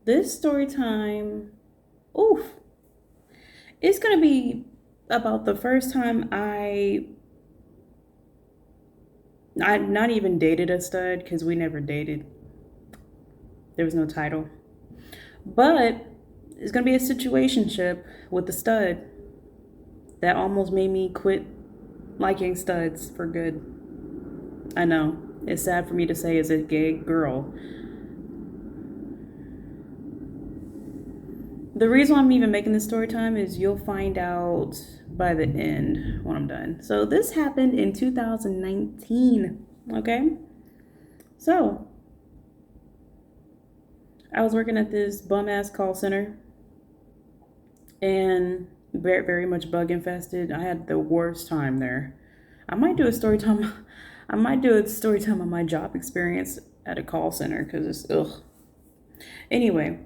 This story time, oof, it's gonna be about the first time I not even dated a stud because we never dated. There was no title, but it's gonna be a situationship with the stud that almost made me quit liking studs for good. I know it's sad for me to say as a gay girl. The reason I'm even making this story time is you'll find out by the end when I'm done. So this happened in 2019. Okay, so I was working at this bum ass call center and very, very much bug infested. I had the worst time there. I might do a story time. I might do a story time on my job experience at a call center because it's ugh. Anyway,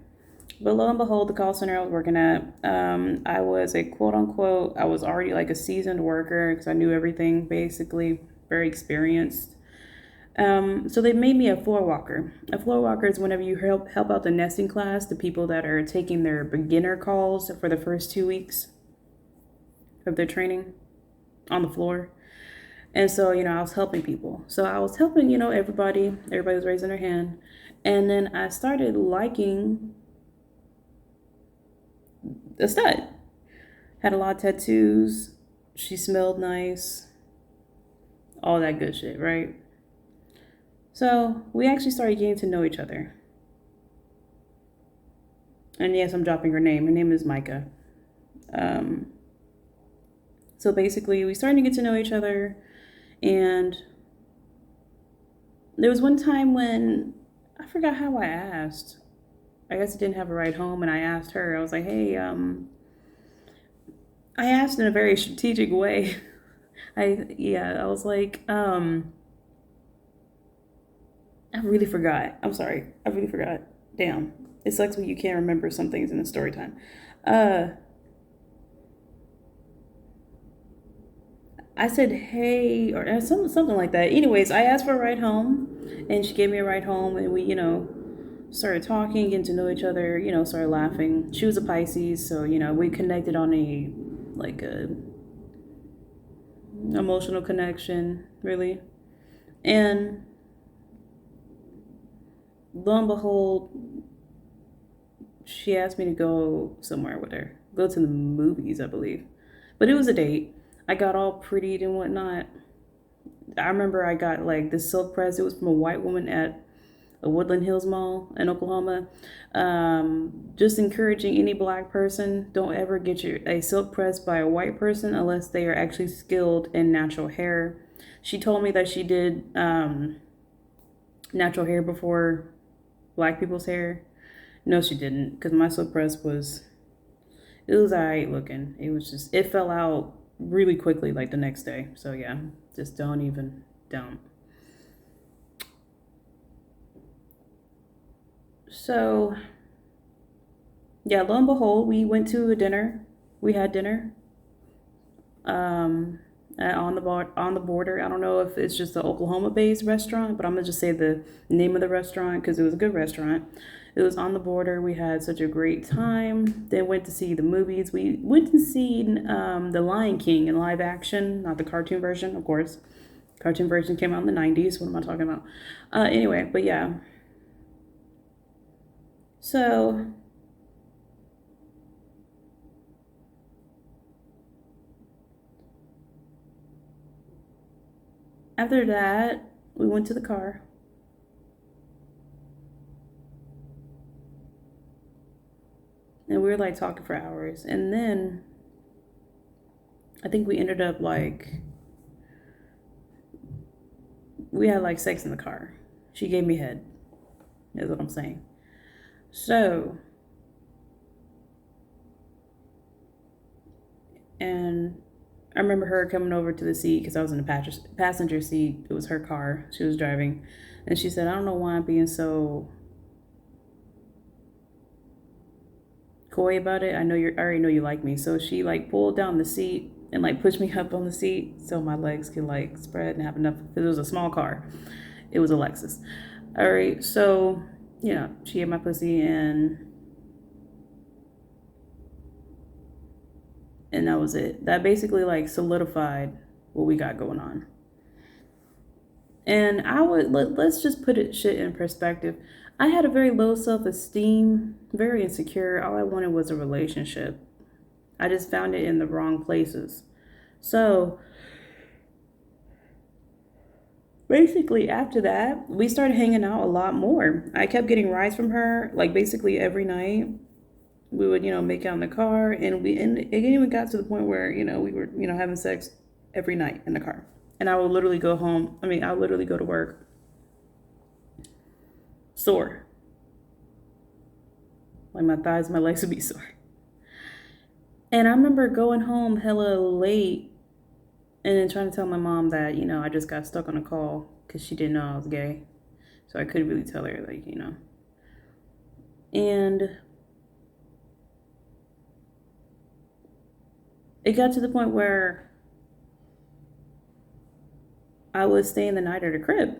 but lo and behold, the call center I was working at, I was a quote unquote, I was already like a seasoned worker because I knew everything basically, very experienced. So they made me a floor walker. A floor walker is whenever you help out the nesting class, the people that are taking their beginner calls for the first 2 weeks of their training on the floor. And so, I was helping people. So I was helping, everybody. Everybody was raising their hand. And then I started liking a stud. Had a lot of tattoos. She smelled nice. All that good shit, right? So we actually started getting to know each other. And yes, I'm dropping her name. Her name is Micah. Um, so basically, we started to get to know each other. And there was one time when I forgot how I asked. I guess I didn't have a ride home, and I asked her. I was like, "Hey, I asked in a very strategic way. I was like, I really forgot. I'm sorry. I really forgot. Damn. It sucks when you can't remember some things in the story time. Uh, I said, hey, or something like that. Anyways, I asked for a ride home, and she gave me a ride home, and we, started talking, getting to know each other, started laughing. She was a Pisces, so, we connected on like a emotional connection, really. And lo and behold, she asked me to go somewhere with her, go to the movies, I believe. But it was a date. I got all prettied and whatnot. I remember I got like this silk press. It was from a white woman at a Woodland Hills Mall in Oklahoma. Just encouraging any black person, don't ever get a silk press by a white person unless they are actually skilled in natural hair. She told me that she did natural hair before black people's hair. No, she didn't, because my silk press it was alright looking. It was just, it fell out really quickly like the next day. So yeah, just don't. So yeah, lo and behold, we went to a dinner. We had dinner. Um, on the border. I don't know if it's just an Oklahoma-based restaurant, but I'm gonna just say the name of the restaurant because it was a good restaurant. It was on the border. We had such a great time. Then went to see the movies. We went to see The Lion King in live action, not the cartoon version, of course. Cartoon version came out in the 90s. What am I talking about? Anyway, but yeah. So after that, we went to the car. And we were like talking for hours. And then I think we ended up like, we had like sex in the car. She gave me head, is what I'm saying. So, and I remember her coming over to the seat because I was in the passenger seat. It was her car. She was driving. And she said, I don't know why I'm being so coy about it. I already know you like me. So she like pulled down the seat and like pushed me up on the seat so my legs could like spread and have enough. Because it was a small car. It was a Lexus. All right. So she ate my pussy, and that was it. That basically like solidified what we got going on. And let's just put it shit in perspective. I had a very low self-esteem, very insecure. All I wanted was a relationship. I just found it in the wrong places. So basically, after that, we started hanging out a lot more. I kept getting rides from her, like basically every night. We would, make out in the car, and it even got to the point where, we were, having sex every night in the car. And I would literally go home. I would literally go to work sore. Like my thighs, my legs would be sore. And I remember going home hella late and then trying to tell my mom that, I just got stuck on a call because she didn't know I was gay. So I couldn't really tell her, And it got to the point where I was staying the night at her crib.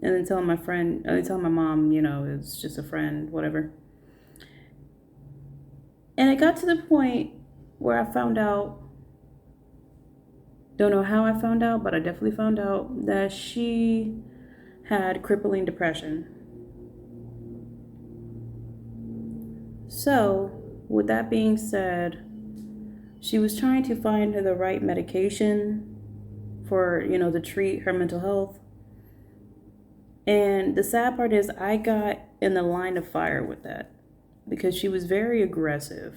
And then telling my mom, it's just a friend, whatever. And it got to the point where I found out, don't know how I found out, but I definitely found out that she had crippling depression. So, with that being said, she was trying to find the right medication for, to treat her mental health. And the sad part is I got in the line of fire with that because she was very aggressive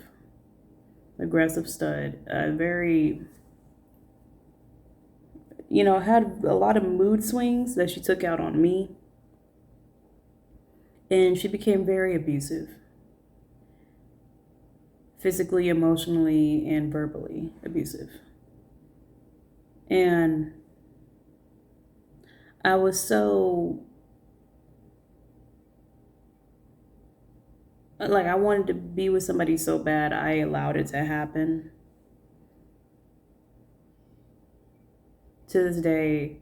stud, very, had a lot of mood swings that she took out on me. And she became very abusive, physically, emotionally, and verbally abusive. And I was so, like, I wanted to be with somebody so bad, I allowed it to happen. To this day,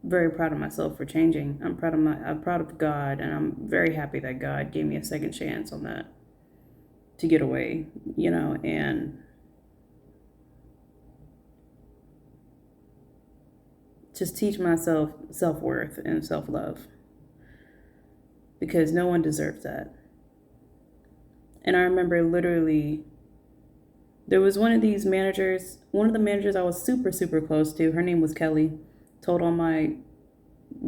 very proud of myself for changing. I'm proud of God, and I'm very happy that God gave me a second chance on that to get away, and just teach myself self-worth and self-love because no one deserves that. And I remember literally there was one of the managers I was super, super close to. Her name was Kelly. Told all my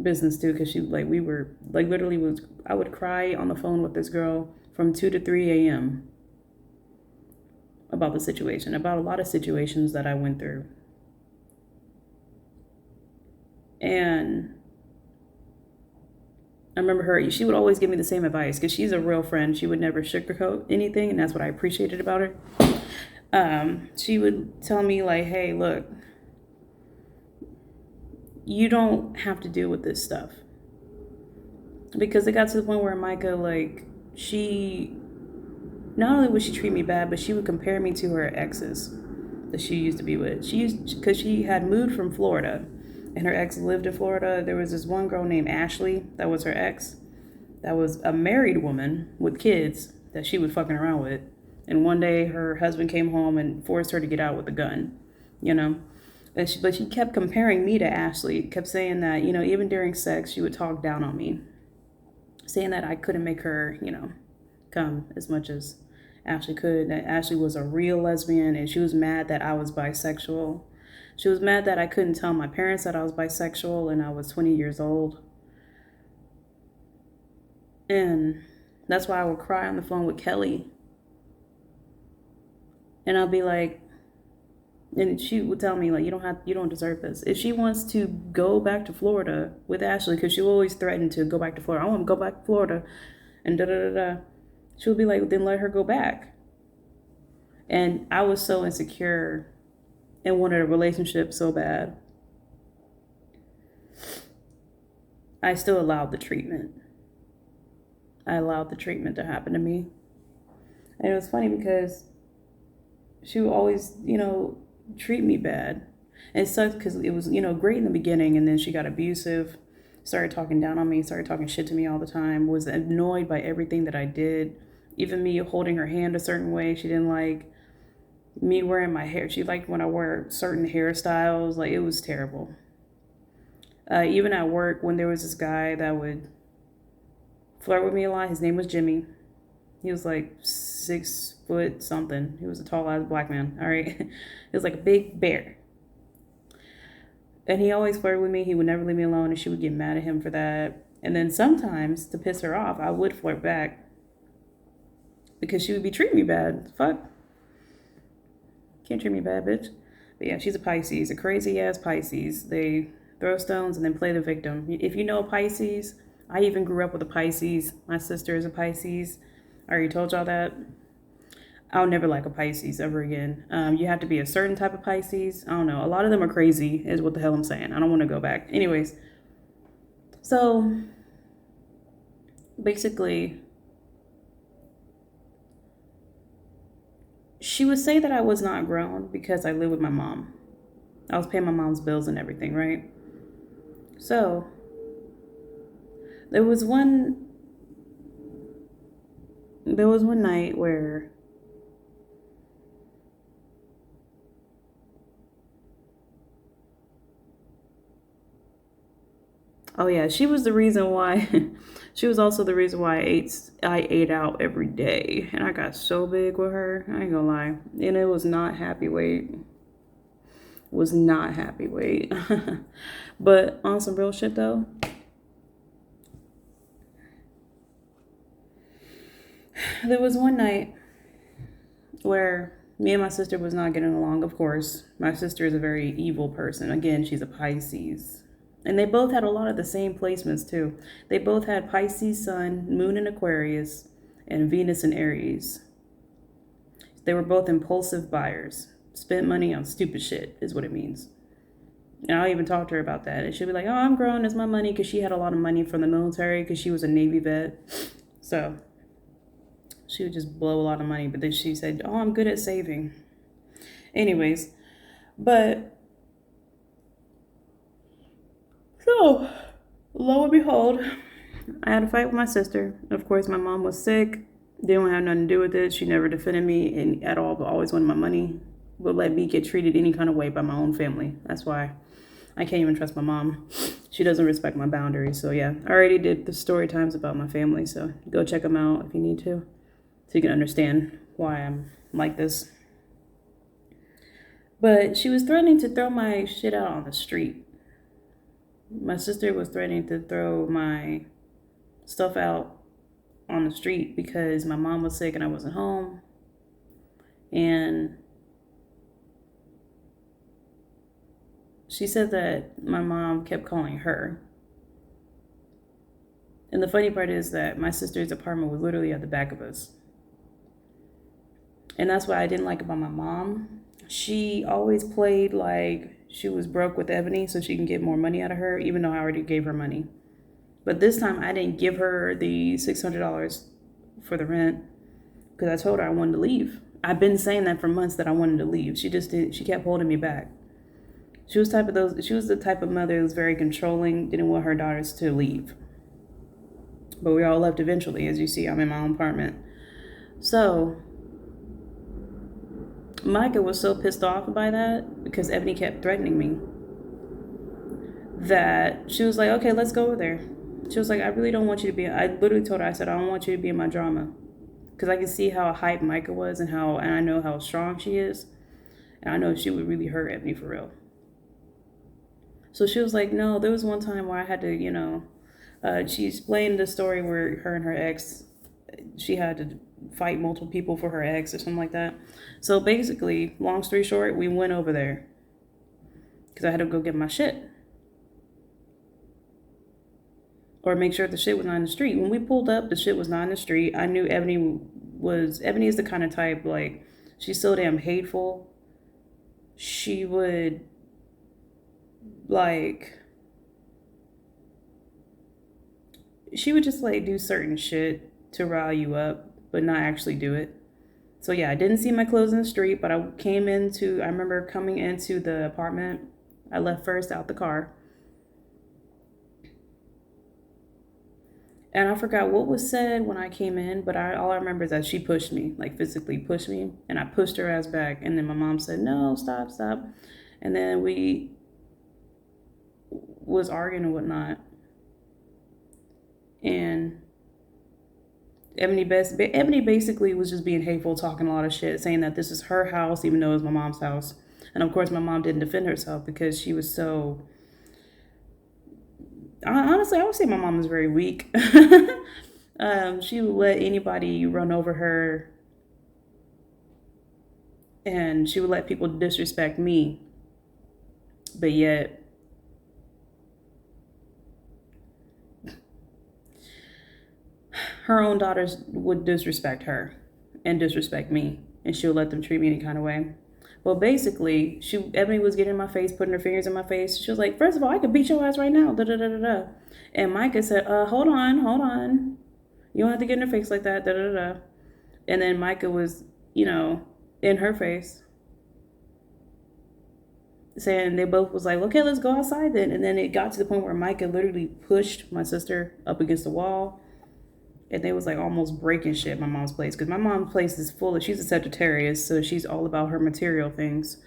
business too, because we were, literally I would cry on the phone with this girl from 2 to 3 a.m. about the situation, about a lot of situations that I went through. And I remember she would always give me the same advice because she's a real friend. She would never sugarcoat anything, and that's what I appreciated about her. She would tell me like, hey, look, you don't have to deal with this stuff. Because it got to the point where Micah, not only would she treat me bad, but she would compare me to her exes that she used to be with. Because she had moved from Florida, and her ex lived in Florida. There was this one girl named Ashley that was her ex, that was a married woman with kids that she was fucking around with. And one day her husband came home and forced her to get out with a gun, But she kept comparing me to Ashley, kept saying that, even during sex, she would talk down on me, saying that I couldn't make her, come as much as Ashley could, that Ashley was a real lesbian, and she was mad that I was bisexual. She was mad that I couldn't tell my parents that I was bisexual and I was 20 years old. And that's why I would cry on the phone with Kelly. And I'll be like, and she would tell me like, you don't deserve this. If she wants to go back to Florida with Ashley, because she always threatened to go back to Florida. I want to go back to Florida, and da da da da. She would be like, then let her go back. And I was so insecure and wanted a relationship so bad. I still allowed the treatment. I allowed the treatment to happen to me. And it was funny because she would always, treat me bad. And it sucked because it was, great in the beginning, and then she got abusive. started talking down on me, started talking shit to me all the time, was annoyed by everything that I did. Even me holding her hand a certain way, she didn't like me wearing my hair. She liked when I wore certain hairstyles. Like, it was terrible. Even at work, when there was this guy that would flirt with me a lot, his name was Jimmy. He was like 6 foot something. He was a tall ass black man. All right. He was like a big bear. And he always flirted with me. He would never leave me alone, and she would get mad at him for that. And then sometimes, to piss her off, I would flirt back because she would be treating me bad. Fuck. Can't treat me bad, bitch. But yeah, she's a Pisces, a crazy ass Pisces. They throw stones and then play the victim. If you know a Pisces, I even grew up with a Pisces. My sister is a Pisces. I already told y'all that. I'll never like a Pisces ever again. You have to be a certain type of Pisces. I don't know. A lot of them are crazy, is what the hell I'm saying. I don't want to go back. Anyways, so basically, she would say that I was not grown because I live with my mom. I was paying my mom's bills and everything, right? So there was one night where oh yeah, she was the reason why she was also the reason why I ate out every day. And I got so big with her. I ain't gonna lie. And it was not happy weight. Was not happy weight. But on some real shit though, there was one night where me and my sister was not getting along, of course. My sister is a very evil person. Again, she's a Pisces. And they both had a lot of the same placements too. They both had Pisces Sun, Moon in Aquarius, and Venus in Aries. They were both impulsive buyers. Spent money on stupid shit, is what it means. And I'll even talk to her about that. And she'll be like, oh, I'm grown, it's my money, because she had a lot of money from the military, because she was a Navy vet. So she would just blow a lot of money. But then she said, oh, I'm good at saving. Anyways, but so lo and behold, I had a fight with my sister. Of course, my mom was sick. Didn't have nothing to do with it. She never defended me at all, but always wanted my money. Would let me get treated any kind of way by my own family. That's why I can't even trust my mom. She doesn't respect my boundaries. So yeah, I already did the story times about my family. So go check them out if you need to, so you can understand why I'm like this. But she was threatening to throw my shit out on the street. My sister was threatening to throw my stuff out on the street because my mom was sick and I wasn't home. And she said that my mom kept calling her. And the funny part is that my sister's apartment was literally at the back of us. And that's what I didn't like about my mom. She always played like she was broke with Ebony so she can get more money out of her, even though I already gave her money. But this time I didn't give her the $600 for the rent because I told her I wanted to leave. I've been saying that for months that I wanted to leave. She just did. She kept holding me back. She was the type of mother who was very controlling, didn't want her daughters to leave. But we all left eventually. As you see, I'm in my own apartment. So Micah was so pissed off by that because Ebony kept threatening me that she was like, okay, let's go over there. She was like, I really don't want you to be, I literally told her, I said, I don't want you to be in my drama. Because I can see how hype Micah was and I know how strong she is. And I know she would really hurt Ebony for real. So she was like, no, there was one time where I had to, she explained the story where her and her ex, she had to fight multiple people for her ex or something like that. So basically, long story short, we went over there because I had to go get my shit. Or make sure the shit was not in the street. When we pulled up, the shit was not in the street. I knew Ebony is the kind of type, like, she's so damn hateful. She would, just, like, do certain shit to rile you up, but not actually do it. So, yeah, I didn't see my clothes in the street, but I remember coming into the apartment. I left first out the car. And I forgot what was said when I came in, but all I remember is that she pushed me, like physically pushed me, and I pushed her ass back. And then my mom said, "No, stop, stop." And then we was arguing and whatnot. And Ebony basically was just being hateful, talking a lot of shit, saying that this is her house, even though it was my mom's house. And of course, my mom didn't defend herself because she was so. Honestly, I would say my mom is very weak. She would let anybody run over her, and she would let people disrespect me. But yet, her own daughters would disrespect her and disrespect me, and she would let them treat me any kind of way. Well, basically, Ebony was getting in my face, putting her fingers in my face. She was like, "First of all, I could beat your ass right now." Da da da da da. And Micah said, hold on, hold on. You don't have to get in her face like that." Da da da. And then Micah was, in her face, saying they both was like, "Okay, let's go outside then." And then it got to the point where Micah literally pushed my sister up against the wall, and they was like almost breaking shit at my mom's place, because my mom's place is full of, she's a Sagittarius, so she's all about her material things.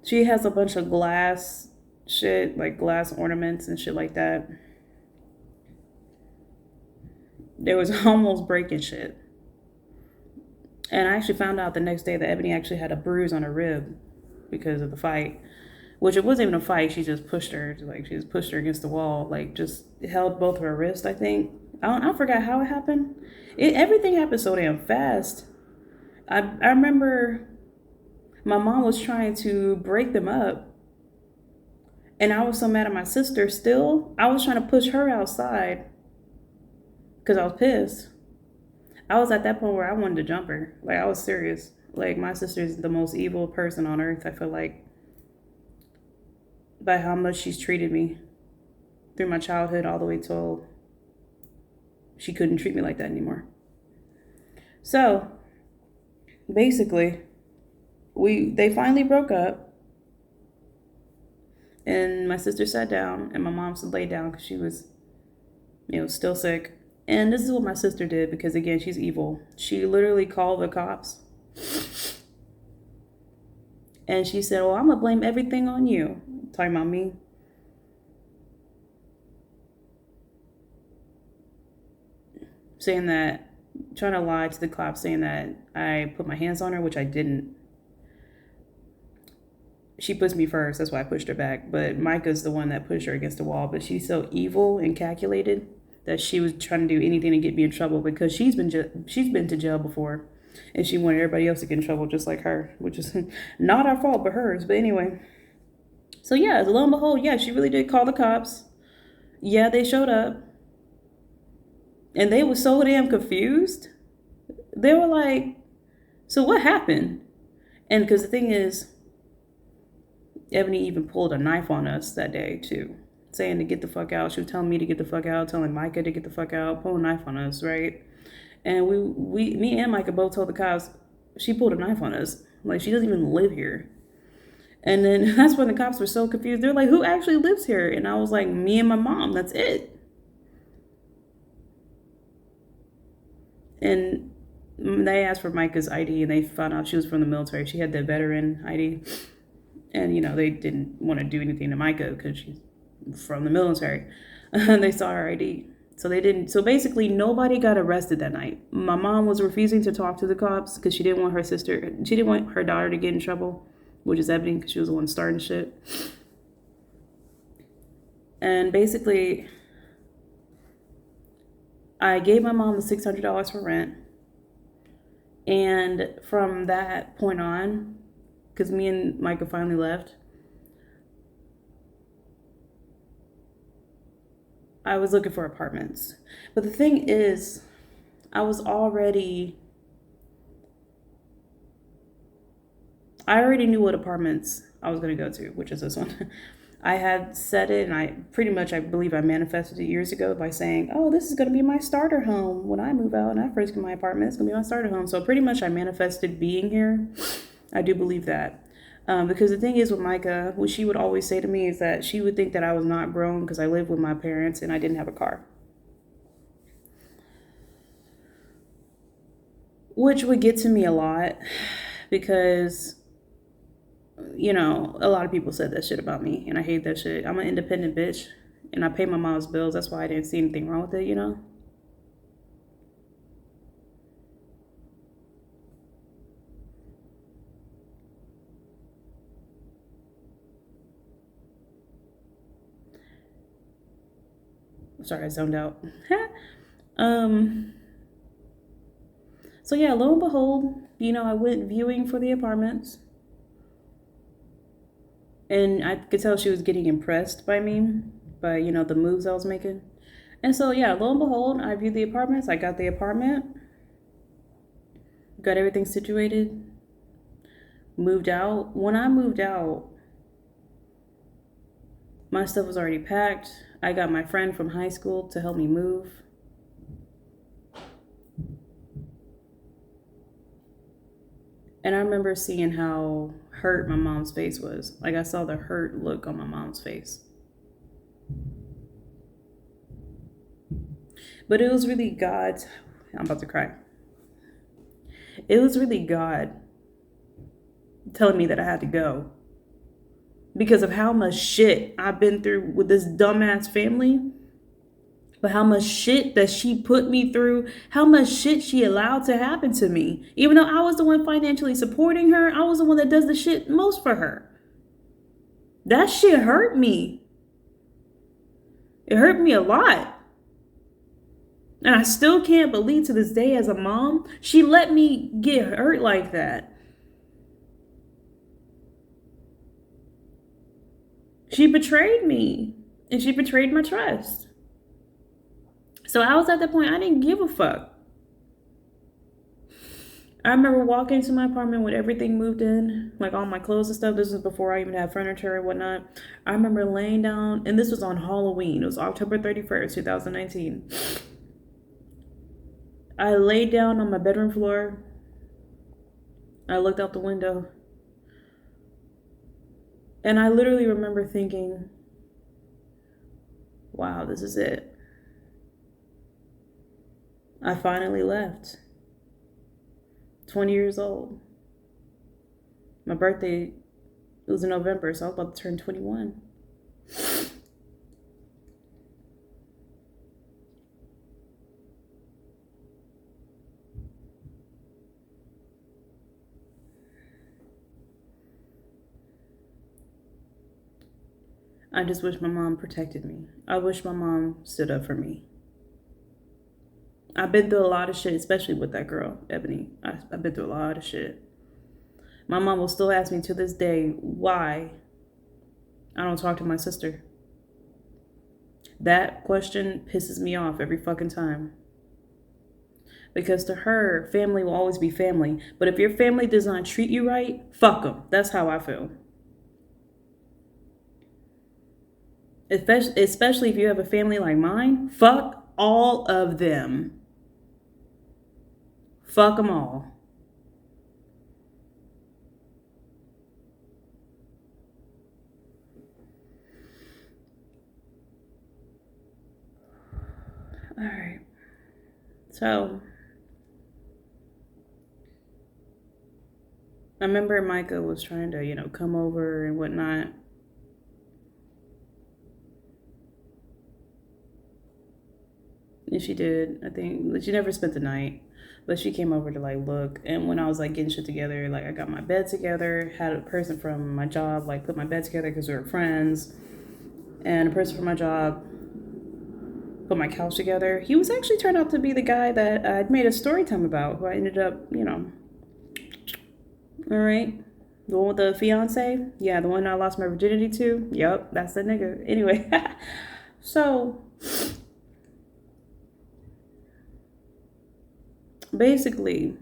She has a bunch of glass shit, like glass ornaments and shit like that. There was almost breaking shit. And I actually found out the next day that Ebony actually had a bruise on her rib because of the fight. Which it wasn't even a fight. She just pushed her, she just pushed her against the wall, just held both of her wrists. I think I forgot how it happened. Everything happened so damn fast. I remember my mom was trying to break them up, and I was so mad at my sister. Still, I was trying to push her outside because I was pissed. I was at that point where I wanted to jump her. I was serious. My sister is the most evil person on earth, I feel like, by how much she's treated me through my childhood all the way till she couldn't treat me like that anymore. So basically, they finally broke up, and my sister sat down and my mom laid down because she was, still sick. And this is what my sister did, because again, she's evil. She literally called the cops, and she said, "Well, I'm gonna blame everything on you." Talking about me. Saying that, trying to lie to the cops, saying that I put my hands on her, which I didn't. She pushed me first, that's why I pushed her back. But Micah's the one that pushed her against the wall. But she's so evil and calculated that she was trying to do anything to get me in trouble, because she's been to jail before, and she wanted everybody else to get in trouble just like her, which is not our fault but hers. But anyway. So yeah, lo and behold, yeah, she really did call the cops. Yeah, they showed up. And they were so damn confused. They were like, "So what happened?" And because the thing is, Ebony even pulled a knife on us that day too, saying to get the fuck out. She was telling me to get the fuck out, telling Micah to get the fuck out, pulling a knife on us, right? And me and Micah both told the cops she pulled a knife on us. She doesn't even live here. And then that's when the cops were so confused. They're like, "Who actually lives here?" And I was like, "Me and my mom, that's it." And they asked for Micah's ID, and they found out she was from the military. She had the veteran ID. And, they didn't want to do anything to Micah because she's from the military. And they saw her ID. So they didn't. So basically, nobody got arrested that night. My mom was refusing to talk to the cops because she didn't want her daughter to get in trouble, which is Ebony, because she was the one starting shit. And basically, I gave my mom the $600 for rent. And from that point on, because me and Micah finally left, I was looking for apartments. But the thing is, I already knew what apartments I was going to go to, which is this one. I had said it, and I believe I manifested it years ago by saying, "Oh, this is going to be my starter home when I move out and I first get my apartment. It's going to be my starter home." So pretty much I manifested being here. I do believe that. Because the thing is with Micah, what she would always say to me is that she would think that I was not grown because I lived with my parents and I didn't have a car. which would get to me a lot because, a lot of people said that shit about me, and I hate that shit. I'm an independent bitch, and I pay my mom's bills. That's why I didn't see anything wrong with it. Sorry, I zoned out. um. So yeah, lo and behold, I went viewing for the apartments, and I could tell she was getting impressed by me, by the moves I was making. And so yeah, lo and behold, I viewed the apartments. I got the apartment, got everything situated, moved out. When I moved out, my stuff was already packed. I got my friend from high school to help me move. And I remember seeing how hurt my mom's face was. Like, I saw the hurt look on my mom's face. But it was really God. I'm about to cry. It was really God telling me that I had to go because of how much shit I've been through with this dumbass family. But how much shit that she put me through, how much shit she allowed to happen to me. Even though I was the one financially supporting her, I was the one that does the shit most for her. That shit hurt me. It hurt me a lot. And I still can't believe to this day as a mom, she let me get hurt like that. She betrayed me. And she betrayed my trust. So I was at that point, I didn't give a fuck. I remember walking into my apartment with everything moved in, like all my clothes and stuff. This was before I even had furniture and whatnot. I remember laying down, and this was on Halloween. It was October 31st, 2019. I laid down on my bedroom floor. I looked out the window. And I literally remember thinking, wow, this is it. I finally left. 20 years old. My birthday was in November, so I was about to turn 21. I just wish my mom protected me. I wish my mom stood up for me. I've been through a lot of shit, especially with that girl, Ebony. I've been through a lot of shit. My mom will still ask me to this day why I don't talk to my sister. That question pisses me off every fucking time. Because to her, family will always be family. But if your family does not treat you right, fuck them. That's how I feel. Especially if you have a family like mine, fuck all of them. Fuck them all. All right. So, I remember Micah was trying to, come over and whatnot. And she did. I think she never spent the night, but she came over to look. And when I was getting shit together, I got my bed together, had a person from my job put my bed together because we were friends, and a person from my job put my couch together. He was actually turned out to be the guy that I'd made a story time about, who I ended up, all right. The one with the fiance? Yeah, the one I lost my virginity to? Yup, that's the nigga. Anyway, so basically,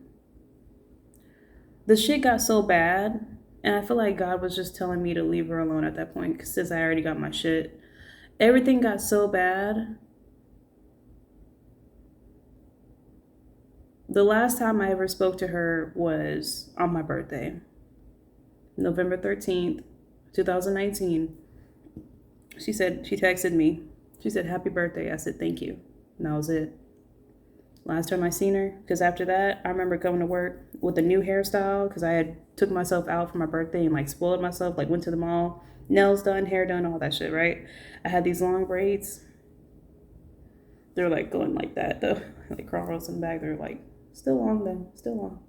the shit got so bad, and I feel like God was just telling me to leave her alone at that point, since I already got my shit. Everything got so bad. The last time I ever spoke to her was on my birthday, November 13th, 2019. She texted me. She said, "Happy birthday." I said, "Thank you." And that was it. last time I seen her. Because after that, I remember coming to work with a new hairstyle because I had took myself out for my birthday and like spoiled myself, like went to the mall, nails done, hair done, all that shit, right? I had these long braids. They're like going like that though, like cornrows in the back. They're like still long though, still long.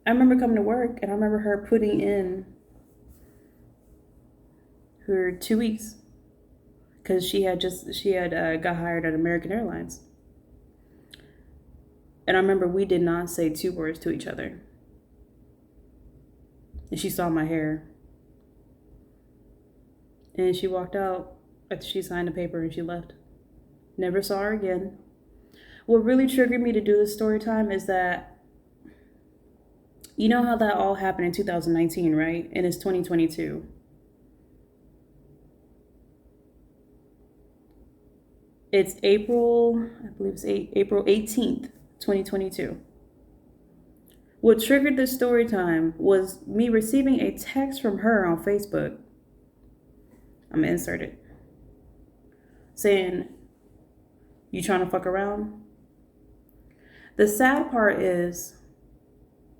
I remember coming to work and I remember her putting in her 2 weeks because she had got hired at American Airlines. And I remember we did not say two words to each other. And she saw my hair. And she walked out after she signed the paper and she left. Never saw her again. What really triggered me to do this story time is that you know how that all happened in 2019, right? And it's 2022. It's April, I believe it's April 18th, 2022. What triggered this story time was me receiving a text from her on Facebook. I'm gonna insert it. Saying, "You trying to fuck around?" The sad part is,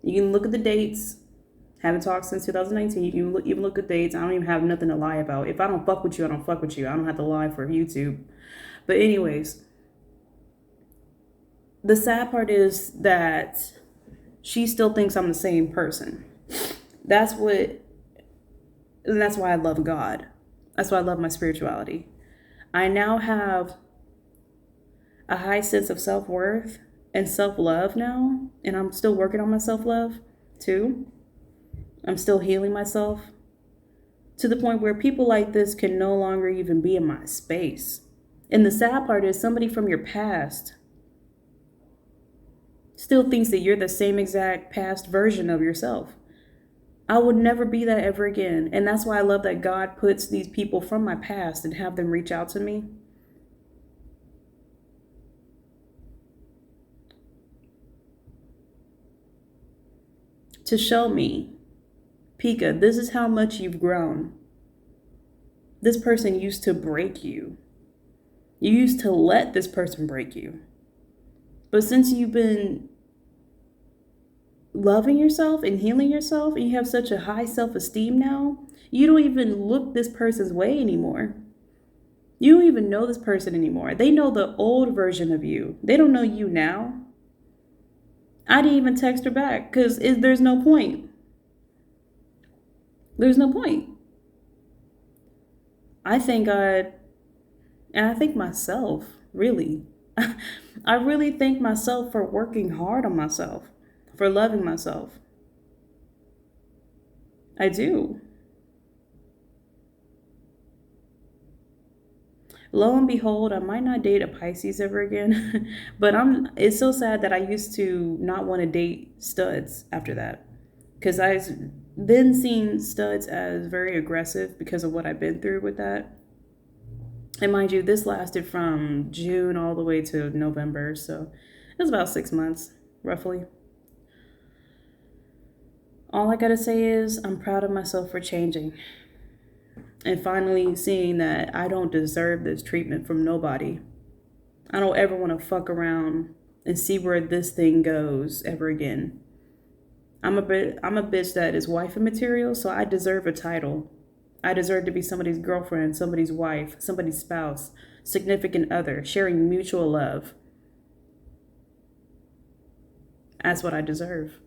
you can look at the dates. Haven't talked since 2019. You can even look at dates. I don't even have nothing to lie about. If I don't fuck with you, I don't fuck with you. I don't have to lie for YouTube. But anyways, the sad part is that she still thinks I'm the same person. That's why I love God. That's why I love my spirituality. I now have a high sense of self-worth and self-love now, and I'm still working on my self-love too. I'm still healing myself to the point where people like this can no longer even be in my space. And the sad part is somebody from your past still thinks that you're the same exact past version of yourself. I would never be that ever again. And that's why I love that God puts these people from my past and have them reach out to me. To show me, Pika, this is how much you've grown. This person used to break you. You used to let this person break you. But since you've been loving yourself and healing yourself, and you have such a high self-esteem now, you don't even look this person's way anymore. You don't even know this person anymore. They know the old version of you. They don't know you now. I didn't even text her back because there's no point. There's no point. I thank God, and I thank myself, really. I really thank myself for working hard on myself, for loving myself. I do. Lo and behold, I might not date a Pisces ever again, but it's so sad that I used to not want to date studs after that. Because I've then seen studs as very aggressive because of what I've been through with that. And mind you, this lasted from June all the way to November, so it was about 6 months, roughly. All I gotta say is I'm proud of myself for changing. And finally seeing that I don't deserve this treatment from nobody. I don't ever want to fuck around and see where this thing goes ever again. I'm a bitch that is wifey material, so I deserve a title. I deserve to be somebody's girlfriend, somebody's wife, somebody's spouse, significant other, sharing mutual love. That's what I deserve.